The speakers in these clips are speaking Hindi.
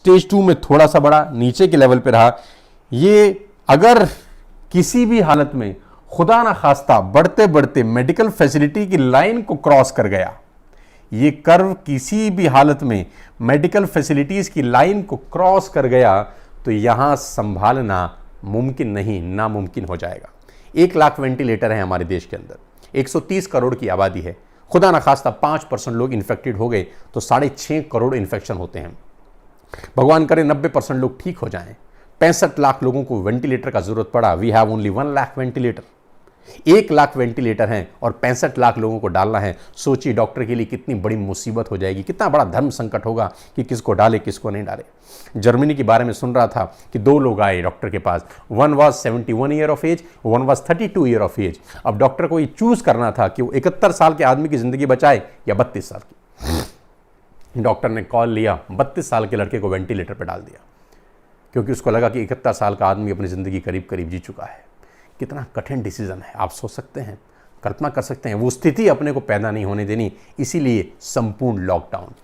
स्टेज 2 में थोड़ा सा बड़ा नीचे के लेवल पे रहा। ये अगर किसी भी हालत में खुदा ना खास्ता बढ़ते बढ़ते मेडिकल फैसिलिटी की लाइन को क्रॉस कर गया, ये कर्व किसी भी हालत में मेडिकल फैसिलिटीज की लाइन को क्रॉस कर गया तो यहां संभालना मुमकिन नहीं, नामुमकिन हो जाएगा। 1 लाख वेंटिलेटर है हमारे देश के अंदर, 130 करोड़ की आबादी है। खुदा ना खास्ता 5% लोग इन्फेक्टेड हो गए तो 6.5 करोड़ इन्फेक्शन होते हैं। भगवान करे 90% लोग ठीक हो जाएं, 65 लाख लोगों को वेंटिलेटर का जरूरत पड़ा। We have only 1 lakh ventilator. 1 lakh ventilator हैं और 65 लाख लोगों को डालना है। सोचिए डॉक्टर के लिए कितनी बड़ी मुसीबत हो जाएगी, कितना बड़ा धर्म संकट होगा कि किसको डाले किसको नहीं डाले। जर्मनी के बारे में सुन रहा था कि 2 लोग आए डॉक्टर के पास, one was 71 year of age, one was 32 year of age. अब डॉक्टर को ये चूज करना था कि वो 71 साल के आदमी की जिंदगी बचाए या 32 साल की। डॉक्टर ने कॉल लिया, 32 साल के लड़के को वेंटिलेटर पर डाल दिया, क्योंकि उसको लगा कि 71 साल का आदमी अपनी ज़िंदगी करीब करीब जी चुका है। कितना कठिन डिसीजन है, आप सोच सकते हैं, कल्पना कर सकते हैं। वो स्थिति अपने को पैदा नहीं होने देनी, इसीलिए संपूर्ण लॉकडाउन।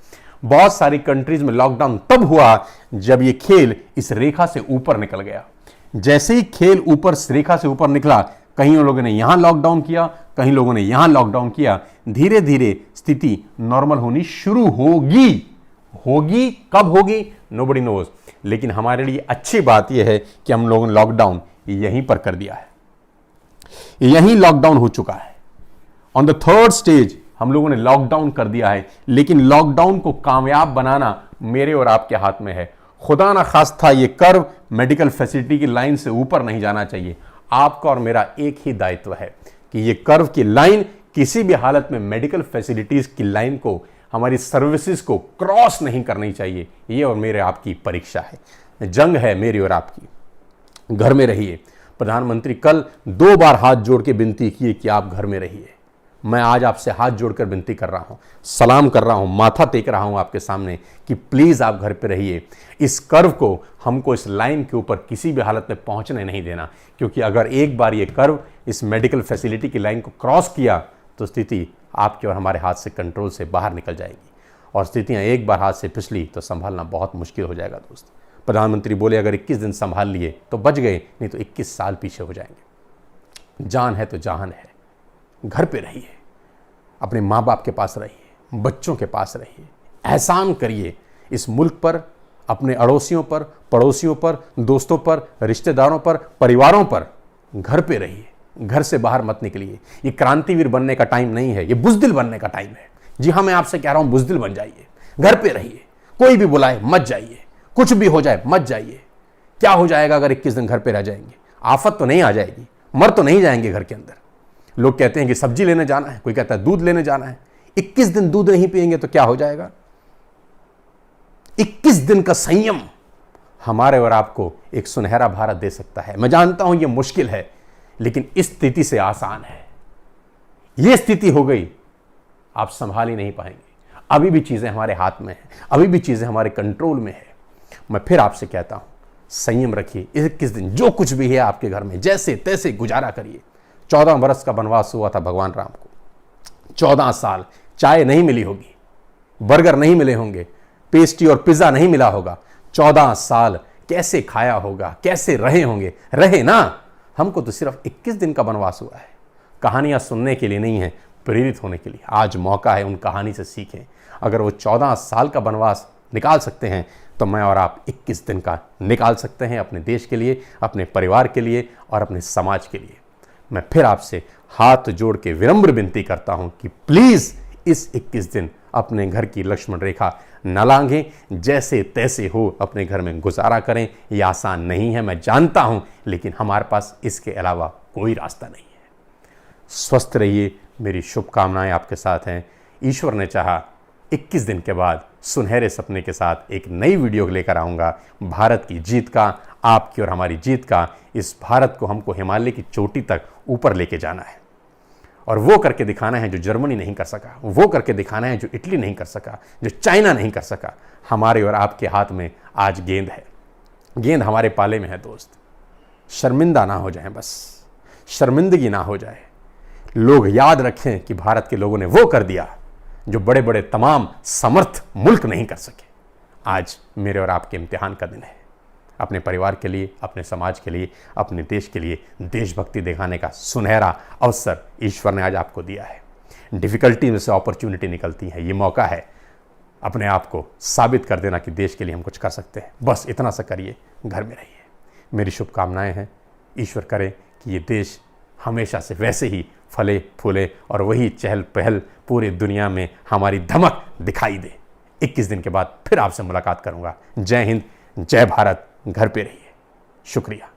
बहुत सारी कंट्रीज में लॉकडाउन तब हुआ जब ये खेल इस रेखा से ऊपर निकल गया। जैसे ही खेल ऊपर रेखा से ऊपर निकला, कहीं लोगों ने यहां लॉकडाउन किया, कहीं लोगों ने यहां लॉकडाउन किया। धीरे धीरे स्थिति नॉर्मल होनी शुरू होगी। कब होगी नोबडी नोज, लेकिन हमारे लिए अच्छी बात यह है कि हम लोगों ने लॉकडाउन यहीं पर कर दिया है, यहीं लॉकडाउन हो चुका है। ऑन द 3rd स्टेज हम लोगों ने लॉकडाउन कर दिया है, लेकिन लॉकडाउन को कामयाब बनाना मेरे और आपके हाथ में है। खुदा ना खास्ता ये कर्व मेडिकल फैसिलिटी की लाइन से ऊपर नहीं जाना चाहिए। आपका और मेरा एक ही दायित्व है कि ये कर्व की लाइन किसी भी हालत में मेडिकल फैसिलिटीज की लाइन को, हमारी सर्विसेज को क्रॉस नहीं करनी चाहिए। ये और मेरे आपकी परीक्षा है, जंग है मेरी और आपकी। घर में रहिए। प्रधानमंत्री कल 2 बार हाथ जोड़ के विनती किए कि आप घर में रहिए। मैं आज आपसे हाथ जोड़कर विनती कर रहा हूं, सलाम कर रहा हूं, माथा टेक रहा हूं आपके सामने कि प्लीज आप घर पे रहिए। इस कर्व को हमको इस लाइन के ऊपर किसी भी हालत में पहुंचने नहीं देना, क्योंकि अगर एक बार ये कर्व इस मेडिकल फैसिलिटी की लाइन को क्रॉस किया तो स्थिति आपके और हमारे हाथ से, कंट्रोल से बाहर निकल जाएगी। और स्थितियां एक बार हाथ से फिसली तो संभालना बहुत मुश्किल हो जाएगा दोस्त। प्रधानमंत्री बोले अगर 21 दिन संभाल लिए तो बच गए, नहीं तो 21 साल पीछे हो जाएंगे। जान है तो जहान है। घर पे रहिए, अपने माँ बाप के पास रहिए, बच्चों के पास रहिए। एहसान करिए इस मुल्क पर, अपने अड़ोसियों पर, पड़ोसियों पर, दोस्तों पर, रिश्तेदारों पर, परिवारों पर। घर पे रहिए, घर से बाहर मत निकलिए। ये क्रांतिवीर बनने का टाइम नहीं है, ये बुजदिल बनने का टाइम है। जी हाँ, मैं आपसे कह रहा हूं, बुजदिल बन जाइए, घर पे रहिए। कोई भी बुलाए मत जाइए, कुछ भी हो जाए मत जाइए। क्या हो जाएगा अगर 21 दिन घर पे रह जाएंगे? आफत तो नहीं आ जाएगी, मर तो नहीं जाएंगे घर के अंदर। लोग कहते हैं कि सब्जी लेने जाना है, कोई कहता है दूध लेने जाना है। 21 दिन दूध नहीं पिएंगे तो क्या हो जाएगा? 21 दिन का संयम हमारे और आपको एक सुनहरा भारत दे सकता है। मैं जानता हूं यह मुश्किल है, लेकिन इस स्थिति से आसान है। यह स्थिति हो गई, आप संभाल ही नहीं पाएंगे। अभी भी चीजें हमारे हाथ में हैं, अभी भी चीजें हमारे कंट्रोल में है। मैं फिर आपसे कहता हूं, संयम रखिए। 21 दिन जो कुछ भी है आपके घर में, जैसे तैसे गुजारा करिए। 14 बरस का वनवास हुआ था भगवान राम को। 14 साल चाय नहीं मिली होगी, बर्गर नहीं मिले होंगे, पेस्ट्री और पिज्जा नहीं मिला होगा। 14 साल कैसे खाया होगा, कैसे रहे होंगे? रहे ना। हमको तो सिर्फ 21 दिन का वनवास हुआ है। कहानियां सुनने के लिए नहीं है, प्रेरित होने के लिए। आज मौका है, उन कहानी से सीखें। अगर वो 14 साल का वनवास निकाल सकते हैं तो मैं और आप 21 दिन का निकाल सकते हैं, अपने देश के लिए, अपने परिवार के लिए और अपने समाज के लिए। मैं फिर आपसे हाथ जोड़ के विनम्र विनती करता हूं कि प्लीज इस 21 दिन अपने घर की लक्ष्मण रेखा न लांघें, जैसे तैसे हो अपने घर में गुजारा करें। ये आसान नहीं है, मैं जानता हूं, लेकिन हमारे पास इसके अलावा कोई रास्ता नहीं है। स्वस्थ रहिए, मेरी शुभकामनाएं आपके साथ हैं। ईश्वर ने चाहा 21 दिन के बाद सुनहरे सपने के साथ एक नई वीडियो लेकर आऊँगा, भारत की जीत का, आपकी और हमारी जीत का। इस भारत को हमको हिमालय की चोटी तक ऊपर लेके जाना है, और वो करके दिखाना है जो जर्मनी नहीं कर सका, वो करके दिखाना है जो इटली नहीं कर सका, जो चाइना नहीं कर सका। हमारे और आपके हाथ में आज गेंद है, गेंद हमारे पाले में है दोस्त। शर्मिंदा ना हो जाए, बस शर्मिंदगी ना हो जाए। लोग याद रखें कि भारत के लोगों ने वो कर दिया जो बड़े बड़े तमाम समर्थ मुल्क नहीं कर सके। आज मेरे और आपके इम्तिहान का दिन है। अपने परिवार के लिए, अपने समाज के लिए, अपने देश के लिए देशभक्ति दिखाने का सुनहरा अवसर ईश्वर ने आज आपको दिया है। डिफ़िकल्टी में से अपॉर्चुनिटी निकलती है। ये मौका है अपने आप को साबित कर देना कि देश के लिए हम कुछ कर सकते हैं। बस इतना सा करिए, घर में रहिए। मेरी शुभकामनाएं हैं। ईश्वर करे कि ये देश हमेशा से वैसे ही फले फूले और वही चहल पहल पूरी दुनिया में हमारी धमक दिखाई दे। 21 दिन के बाद फिर आपसे मुलाकात करूंगा। जय हिंद, जय भारत। घर पे रहिए। शुक्रिया।